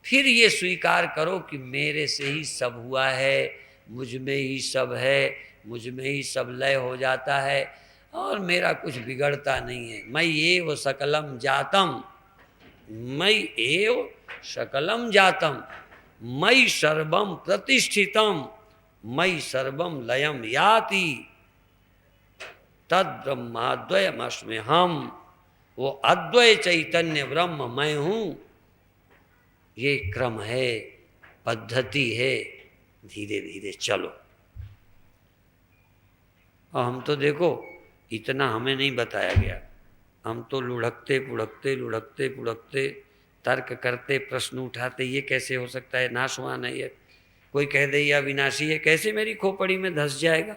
फिर ये स्वीकार करो कि मेरे से ही सब हुआ है, मुझ में ही सब है, मुझ में ही सब लय हो जाता है और मेरा कुछ बिगड़ता नहीं है। मैं एव सकलम जातम, मैं एव सकलम जातम, मयि सर्वम प्रतिष्ठितम, मयि सर्वम लयम याति, तद ब्रह्माद्वयमस्मि हम। वो अद्वय चैतन्य ब्रह्म मैं हूं। ये क्रम है, पद्धति है, धीरे धीरे चलो। और हम तो देखो इतना हमें नहीं बताया गया, हम तो लुढ़कते पुढ़कते लुढ़कते पुढ़कते तर्क करते, प्रश्न उठाते, ये कैसे हो सकता है, नाशवान है ये, कोई कह दे या विनाशी है, कैसे मेरी खोपड़ी में धंस जाएगा।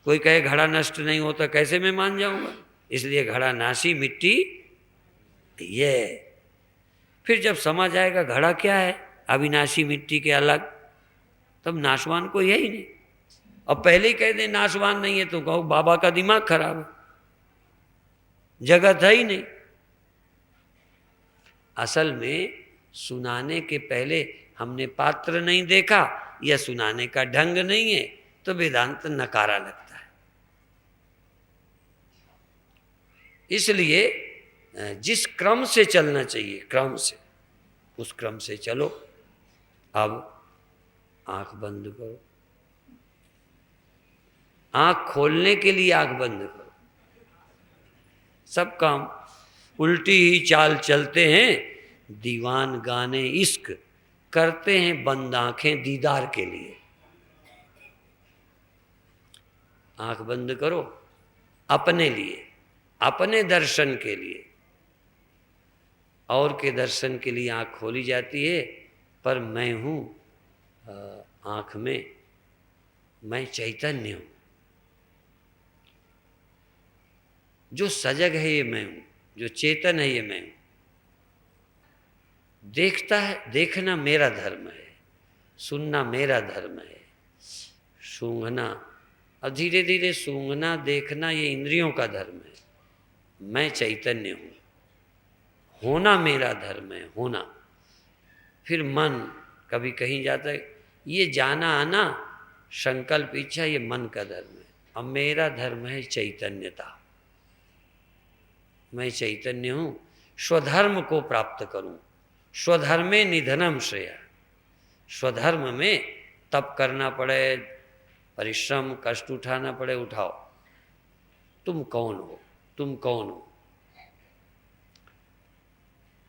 कोई कहे घड़ा नष्ट नहीं होता, कैसे मैं मान जाऊंगा। इसलिए घड़ा नाशी, मिट्टी ये। फिर जब समझ आएगा घड़ा क्या है, अविनाशी मिट्टी के अलग, तब नाशवान कोई है ही नहीं। अब पहले ही कह दे नाशवान नहीं है तो कहो बाबा का दिमाग खराब है, जगत है ही नहीं। असल में सुनाने के पहले हमने पात्र नहीं देखा या सुनाने का ढंग नहीं है तो वेदांत नकारा लगता है। इसलिए जिस क्रम से चलना चाहिए, क्रम से, उस क्रम से चलो। अब आंख बंद करो, आंख खोलने के लिए आंख बंद करो। सब काम उल्टी ही चाल चलते हैं, दीवान गाने इश्क करते हैं बंद आंखें दीदार के लिए। आंख बंद करो अपने लिए, अपने दर्शन के लिए। और के दर्शन के लिए आंख खोली जाती है, पर मैं हूं आंख में, मैं चैतन्य हूं। जो सजग है ये मैं हूं, जो चेतन है ये मैं हूं। देखता है, देखना मेरा धर्म है, सुनना मेरा धर्म है, सूंघना और धीरे धीरे सूंघना देखना ये इंद्रियों का धर्म है। मैं चैतन्य हूँ, होना मेरा धर्म है, होना। फिर मन कभी कहीं जाता है, ये जाना आना संकल्प इच्छा ये मन का धर्म है। अब मेरा धर्म है चैतन्यता, मैं चैतन्य हूँ, स्वधर्म को प्राप्त करूँ। स्वधर्मे निधनम श्रेय, स्वधर्म में तप करना पड़े, परिश्रम कष्ट उठाना पड़े, उठाओ। तुम कौन हो, तुम कौन हो?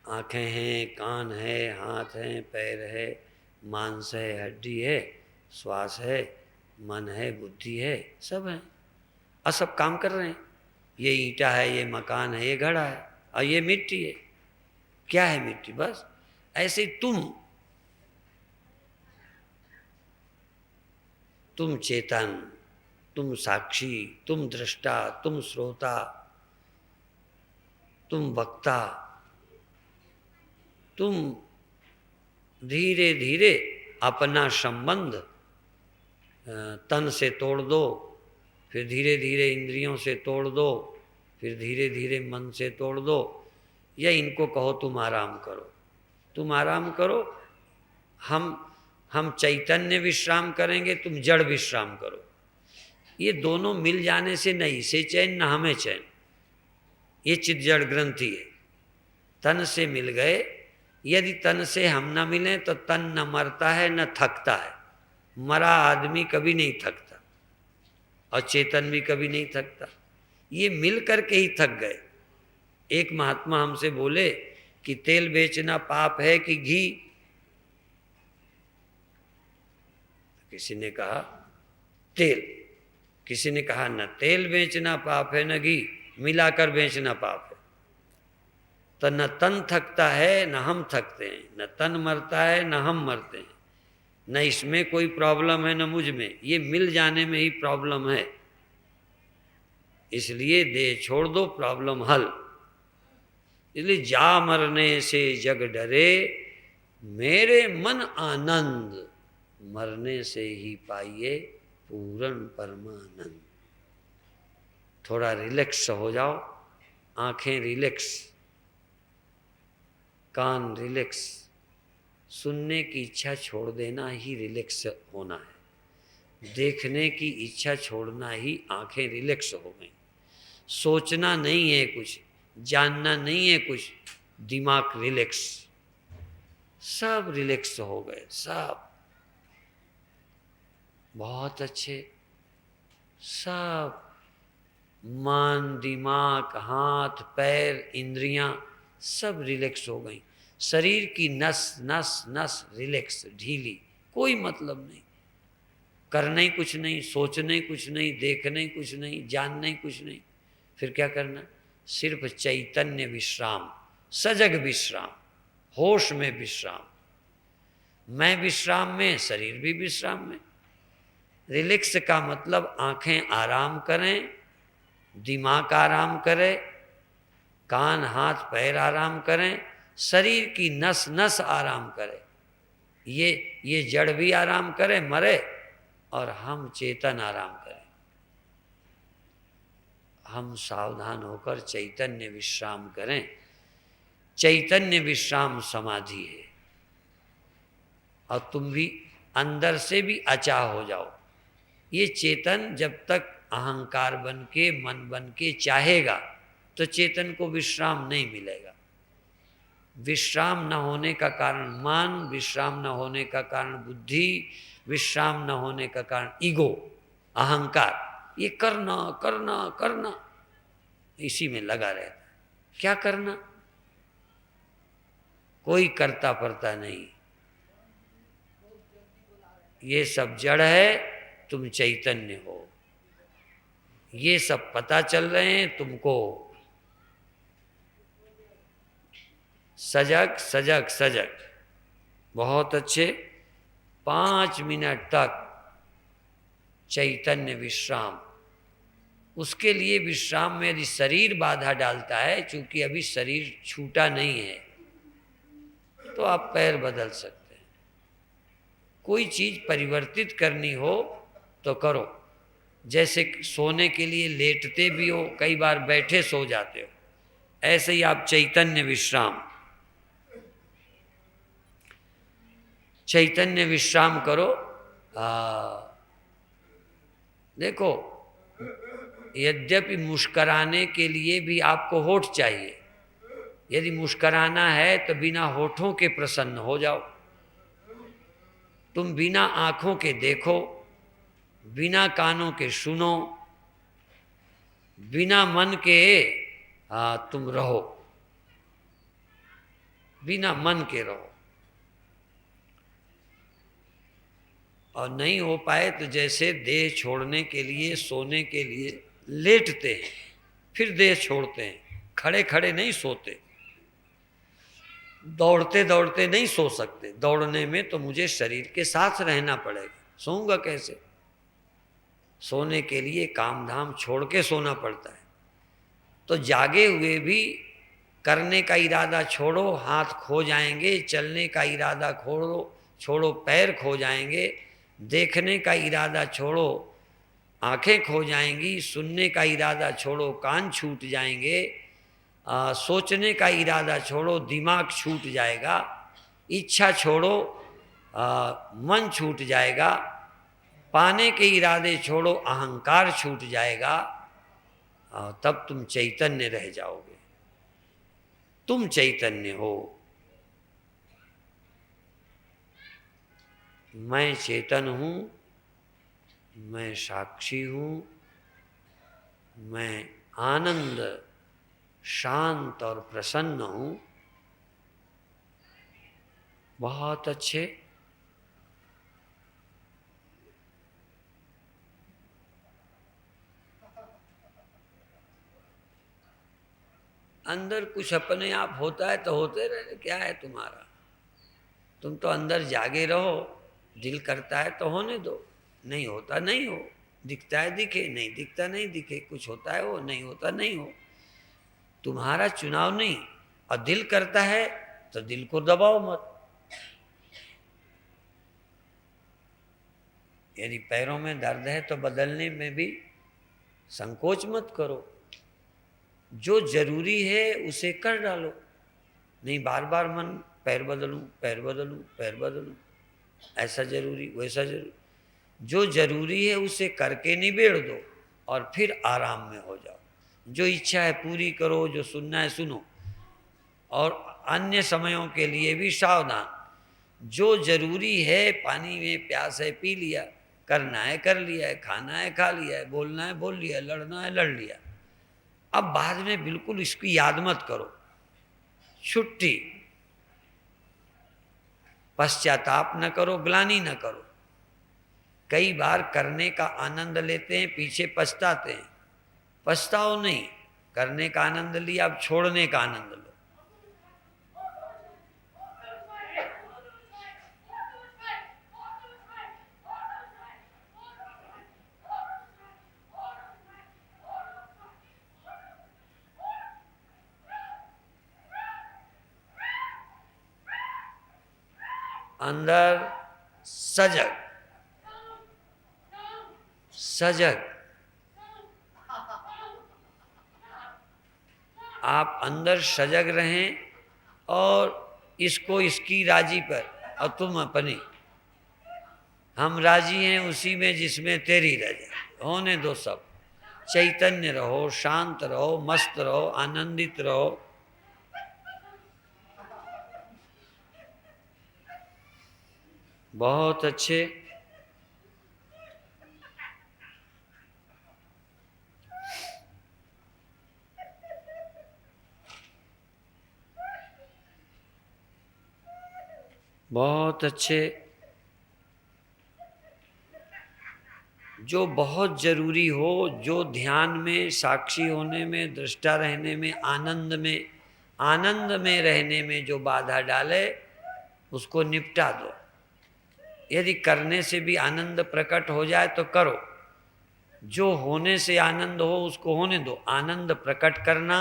आँखें हैं, कान है, हाथ हैं, पैर है, मांस है, हड्डी है, श्वास है, मन है, बुद्धि है, सब है और सब काम कर रहे हैं। ये ईंटा है, ये मकान है, ये घड़ा है और ये मिट्टी है। क्या है मिट्टी? बस ऐसे तुम चेतन, तुम साक्षी, तुम दृष्टा, तुम श्रोता, तुम वक्ता। तुम धीरे धीरे अपना संबंध तन से तोड़ दो, फिर धीरे धीरे इंद्रियों से तोड़ दो, फिर धीरे धीरे मन से तोड़ दो, या इनको कहो तुम आराम करो, तुम आराम करो। हम चैतन्य विश्राम करेंगे, तुम जड़ विश्राम करो। ये दोनों मिल जाने से न इसे चैन न हमें चैन। ये चित जड़ ग्रंथि है, तन से मिल गए। यदि तन से हम न मिलें तो तन न मरता है न थकता है। मरा आदमी कभी नहीं थकता और चेतन भी कभी नहीं थकता। ये मिल करके ही थक गए। एक महात्मा हमसे बोले कि तेल बेचना पाप है कि घी? किसी ने कहा तेल, किसी ने कहा न तेल बेचना पाप है न घी, मिलाकर बेचना पाप है। तो न तन थकता है न हम थकते हैं, न तन मरता है न हम मरते हैं, न इसमें कोई प्रॉब्लम है न मुझ में। ये मिल जाने में ही प्रॉब्लम है। इसलिए देह छोड़ दो, प्रॉब्लम हल। इसलिए जा मरने से जग डरे, मेरे मन आनंद, मरने से ही पाइए पूर्ण परमानंद। थोड़ा रिलैक्स हो जाओ, आंखें रिलैक्स, कान रिलैक्स। सुनने की इच्छा छोड़ देना ही रिलैक्स होना है। देखने की इच्छा छोड़ना ही आंखें रिलैक्स हो गई। सोचना नहीं है कुछ, जानना नहीं है कुछ, दिमाग रिलैक्स, सब रिलैक्स हो गए, सब बहुत अच्छे। सब मन, दिमाग, हाथ, पैर, इंद्रियां सब रिलैक्स हो गई। शरीर की नस नस नस रिलैक्स, ढीली, कोई मतलब नहीं। करना ही कुछ नहीं, सोचना ही कुछ नहीं, देखना ही कुछ नहीं, जानना ही कुछ नहीं। फिर क्या करना? सिर्फ चैतन्य विश्राम, सजग विश्राम, होश में विश्राम। मैं विश्राम में, शरीर भी विश्राम में। रिलैक्स का मतलब आंखें आराम करें, दिमाग आराम करे, कान हाथ पैर आराम करें, शरीर की नस नस आराम करे। ये जड़ भी आराम करे, मरे, और हम चेतन आराम करें। हम सावधान होकर चैतन्य विश्राम करें। चैतन्य विश्राम समाधि है। और तुम भी अंदर से भी अचाह हो जाओ। ये चेतन जब तक अहंकार बन के, मन बन के चाहेगा तो चेतन को विश्राम नहीं मिलेगा। विश्राम न होने का कारण मन, विश्राम न होने का कारण बुद्धि, विश्राम न होने का कारण ईगो, अहंकार। ये करना करना करना, इसी में लगा रहता है। क्या करना? कोई करता पड़ता नहीं। ये सब जड़ है, तुम चैतन्य हो। ये सब पता चल रहे हैं तुमको। सजग सजग सजग। बहुत अच्छे। 5 मिनट तक चैतन्य विश्राम। उसके लिए विश्राम में यदि शरीर बाधा डालता है, चूंकि अभी शरीर छूटा नहीं है, तो आप पैर बदल सकते हैं। कोई चीज परिवर्तित करनी हो तो करो। जैसे सोने के लिए लेटते भी हो, कई बार बैठे सो जाते हो, ऐसे ही आप चैतन्य विश्राम करो। देखो, यद्यपि मुस्कराने के लिए भी आपको होठ चाहिए। यदि मुस्कराना है तो बिना होठों के प्रसन्न हो जाओ। तुम बिना आंखों के देखो, बिना कानों के सुनो, बिना मन के तुम रहो, बिना मन के रहो। और नहीं हो पाए तो जैसे देह छोड़ने के लिए, सोने के लिए लेटते हैं, फिर देह छोड़ते हैं। खड़े खड़े नहीं सोते, दौड़ते दौड़ते नहीं सो सकते। दौड़ने में तो मुझे शरीर के साथ रहना पड़ेगा, सोऊंगा कैसे? सोने के लिए काम धाम छोड़ के सोना पड़ता है। तो जागे हुए भी करने का इरादा छोड़ो, हाथ खो जाएंगे। चलने का इरादा छोड़ो, पैर खो जाएंगे। देखने का इरादा छोड़ो, आंखें खो जाएंगी। सुनने का इरादा छोड़ो, कान छूट जाएंगे। सोचने का इरादा छोड़ो, दिमाग छूट जाएगा। इच्छा छोड़ो, मन छूट जाएगा। पाने के इरादे छोड़ो, अहंकार छूट जाएगा। तब तुम चैतन्य रह जाओगे। तुम चैतन्य हो। मैं चेतन हूं, मैं साक्षी हूं, मैं आनंद, शांत और प्रसन्न हूं। बहुत अच्छे। अंदर कुछ अपने आप होता है तो होते रहे, क्या है तुम्हारा? तुम तो अंदर जागे रहो। दिल करता है तो होने दो, नहीं होता नहीं हो, दिखता है दिखे, नहीं दिखता नहीं दिखे, कुछ होता है हो, नहीं होता नहीं हो। तुम्हारा चुनाव नहीं। और दिल करता है तो दिल को दबाओ मत। यदि पैरों में दर्द है तो बदलने में भी संकोच मत करो। जो जरूरी है उसे कर डालो। नहीं बार बार मन पैर बदलूं, पैर बदलूं, पैर बदलूं, ऐसा जरूरी, वैसा जरूरी। जो जरूरी है उसे करके निबेड़ दो और फिर आराम में हो जाओ। जो इच्छा है पूरी करो, जो सुनना है सुनो। और अन्य समयों के लिए भी सावधान। जो जरूरी है, पानी में प्यास है पी लिया, करना है कर लिया है, खाना है खा लिया है, बोलना है बोल लिया, लड़ना है लड़ लिया। अब बाद में बिल्कुल इसकी याद मत करो। छुट्टी। पश्चाताप न करो, ग्लानि न करो। कई बार करने का आनंद लेते हैं, पीछे पछताते हैं। पछताओ नहीं, करने का आनंद लिया, अब छोड़ने का आनंद लो। अंदर सजग सजग। आप अंदर सजग रहें और इसको इसकी राजी पर, और तुम अपनी। हम राजी हैं उसी में जिसमें तेरी रजा। होने दो सब। चैतन्य रहो, शांत रहो, मस्त रहो, आनंदित रहो। बहुत अच्छे। बहुत अच्छे। जो बहुत जरूरी हो, जो ध्यान में, साक्षी होने में, दृष्टा रहने में, आनंद में रहने में जो बाधा डाले, उसको निपटा दो। यदि करने से भी आनंद प्रकट हो जाए तो करो। जो होने से आनंद हो उसको होने दो। आनंद प्रकट करना,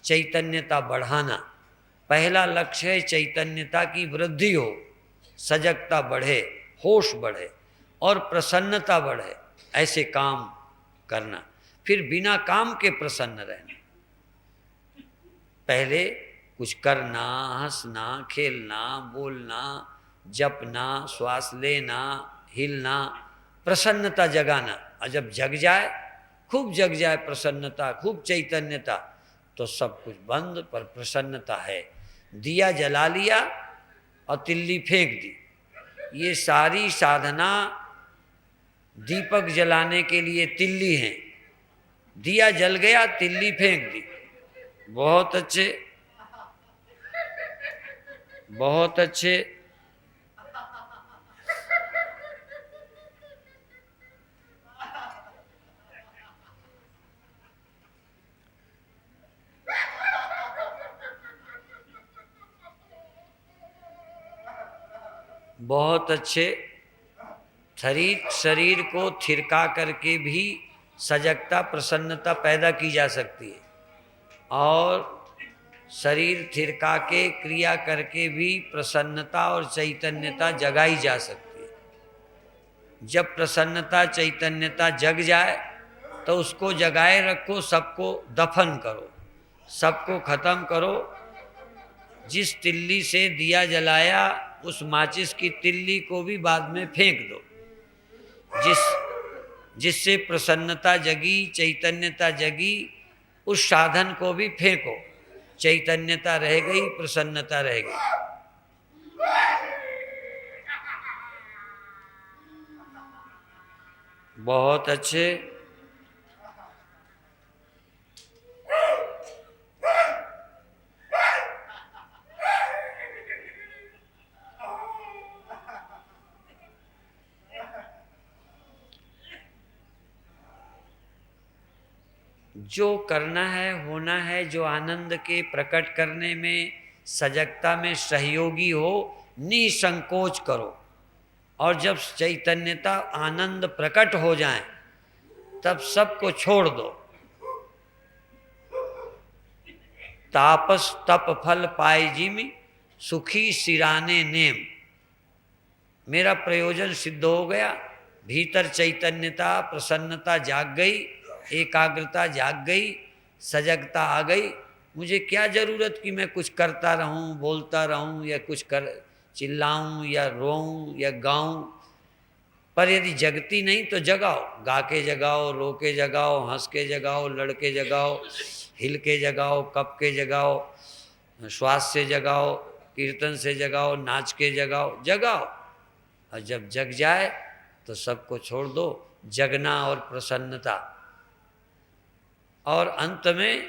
चैतन्यता बढ़ाना, पहला लक्ष्य है। चैतन्यता की वृद्धि हो, सजगता बढ़े, होश बढ़े और प्रसन्नता बढ़े, ऐसे काम करना। फिर बिना काम के प्रसन्न रहना। पहले कुछ करना, हंसना, खेलना, बोलना, जपना, श्वास लेना, हिलना, प्रसन्नता जगाना। और जब जग जाए, खूब जग जाए प्रसन्नता, खूब चैतन्यता, तो सब कुछ बंद पर प्रसन्नता है। दिया जला लिया और तिल्ली फेंक दी। ये सारी साधना दीपक जलाने के लिए तिल्ली है। दिया जल गया, तिल्ली फेंक दी। बहुत अच्छे, बहुत अच्छे। बहुत अच्छे। शरीर को थिरका करके भी सजगता, प्रसन्नता पैदा की जा सकती है, और शरीर थिरका के क्रिया करके भी प्रसन्नता और चैतन्यता जगाई जा सकती है। जब प्रसन्नता चैतन्यता जग जाए तो उसको जगाए रखो, सबको दफन करो, सबको खत्म करो। जिस तिल्ली से दिया जलाया, उस माचिस की तिल्ली को भी बाद में फेंक दो। जिससे प्रसन्नता जगी, चैतन्यता जगी, उस साधन को भी फेंको। चैतन्यता रह गई, प्रसन्नता रह गई। बहुत अच्छे। जो करना है, होना है, जो आनंद के प्रकट करने में, सजगता में सहयोगी हो, निसंकोच करो। और जब चैतन्यता, आनंद प्रकट हो जाए, तब सबको छोड़ दो। तापस तप फल पाए जिमि, सुखी सिराने नेम। मेरा प्रयोजन सिद्ध हो गया। भीतर चैतन्यता, प्रसन्नता जाग गई, एकाग्रता जाग गई, सजगता आ गई। मुझे क्या जरूरत कि मैं कुछ करता रहूं, बोलता रहूं, या कुछ कर चिल्लाऊं या रोऊं या गाऊं। पर यदि जगती नहीं तो जगाओ। गा के जगाओ, रो के जगाओ, हंस के जगाओ, लड़ के जगाओ, हिल के जगाओ, कप के जगाओ, श्वास से जगाओ, कीर्तन से जगाओ, नाच के जगाओ, जगाओ। और जब जग जाए तो सबको छोड़ दो। जगना और प्रसन्नता। और अंत में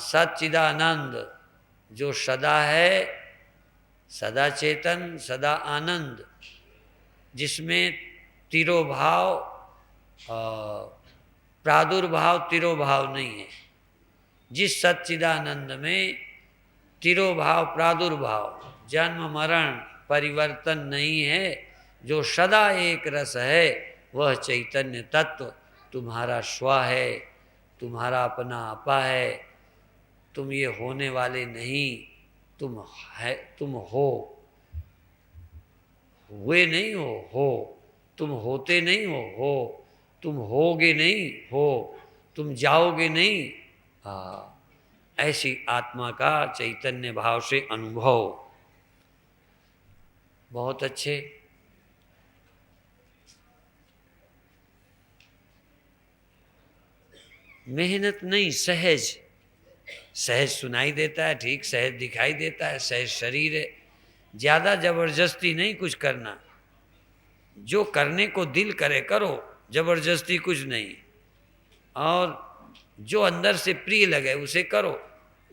सच्चिदानंद, जो सदा है, सदा चेतन, सदा आनंद, जिसमें तिरोभाव, प्रादुर्भाव तिरोभाव नहीं है। जिस सच्चिदानंद में तिरोभाव, प्रादुर्भाव, जन्म मरण परिवर्तन नहीं है, जो सदा एक रस है, वह चैतन्य तत्व तुम्हारा स्व है, तुम्हारा अपना आपा है। तुम ये होने वाले नहीं, तुम है, तुम हो। हुए नहीं हो। तुम होते नहीं हो। तुम होगे नहीं, हो। तुम जाओगे नहीं। ऐसी आत्मा का चैतन्य भाव से अनुभव। बहुत अच्छे। मेहनत नहीं, सहज। सहज सुनाई देता है, ठीक, सहज दिखाई देता है, सहज शरीर है। ज्यादा जबरदस्ती नहीं कुछ करना। जो करने को दिल करे करो, जबरदस्ती कुछ नहीं। और जो अंदर से प्रिय लगे उसे करो।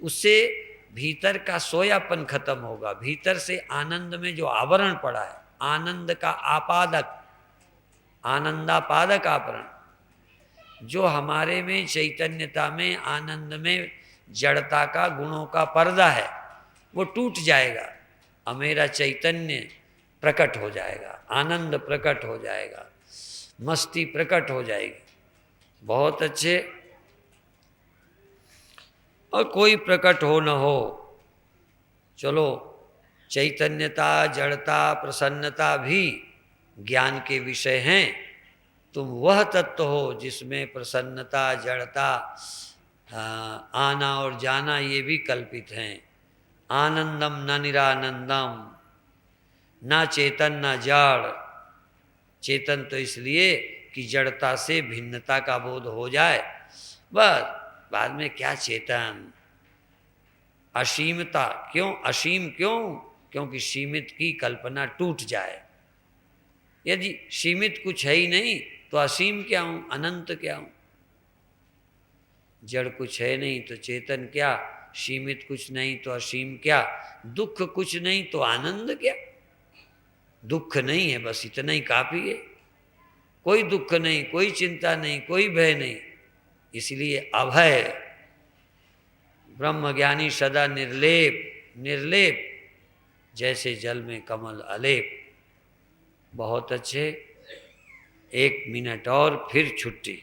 उससे भीतर का सोयापन खत्म होगा। भीतर से आनंद में जो आवरण पड़ा है, आनंद का आपादक, आनंदापादक आवरण, जो हमारे में चैतन्यता में, आनंद में जड़ता का, गुणों का पर्दा है, वो टूट जाएगा और मेरा चैतन्य प्रकट हो जाएगा, आनंद प्रकट हो जाएगा, मस्ती प्रकट हो जाएगी। बहुत अच्छे। और कोई प्रकट हो न हो, चलो चैतन्यता, जड़ता, प्रसन्नता भी ज्ञान के विषय हैं, तुम वह तत्व हो जिसमें प्रसन्नता, जड़ता, आना और जाना ये भी कल्पित हैं। आनंदम न निरानंदम, ना चेतन ना जड़। चेतन तो इसलिए कि जड़ता से भिन्नता का बोध हो जाए, बस बाद में क्या चेतन। असीमता, क्यों असीम, क्यों? क्योंकि सीमित की कल्पना टूट जाए। यदि सीमित कुछ है ही नहीं तो असीम क्या हूं, अनंत क्या हूं? जड़ कुछ है नहीं तो चेतन क्या, सीमित कुछ नहीं तो असीम क्या, दुख कुछ नहीं तो आनंद क्या? दुख नहीं है, बस इतना ही काफी है। कोई दुख नहीं, कोई चिंता नहीं, कोई भय नहीं, इसलिए अभय। ब्रह्मज्ञानी सदा निर्लेप, निर्लेप जैसे जल में कमल अलेप। बहुत अच्छे, 1 मिनट और फिर छुट्टी।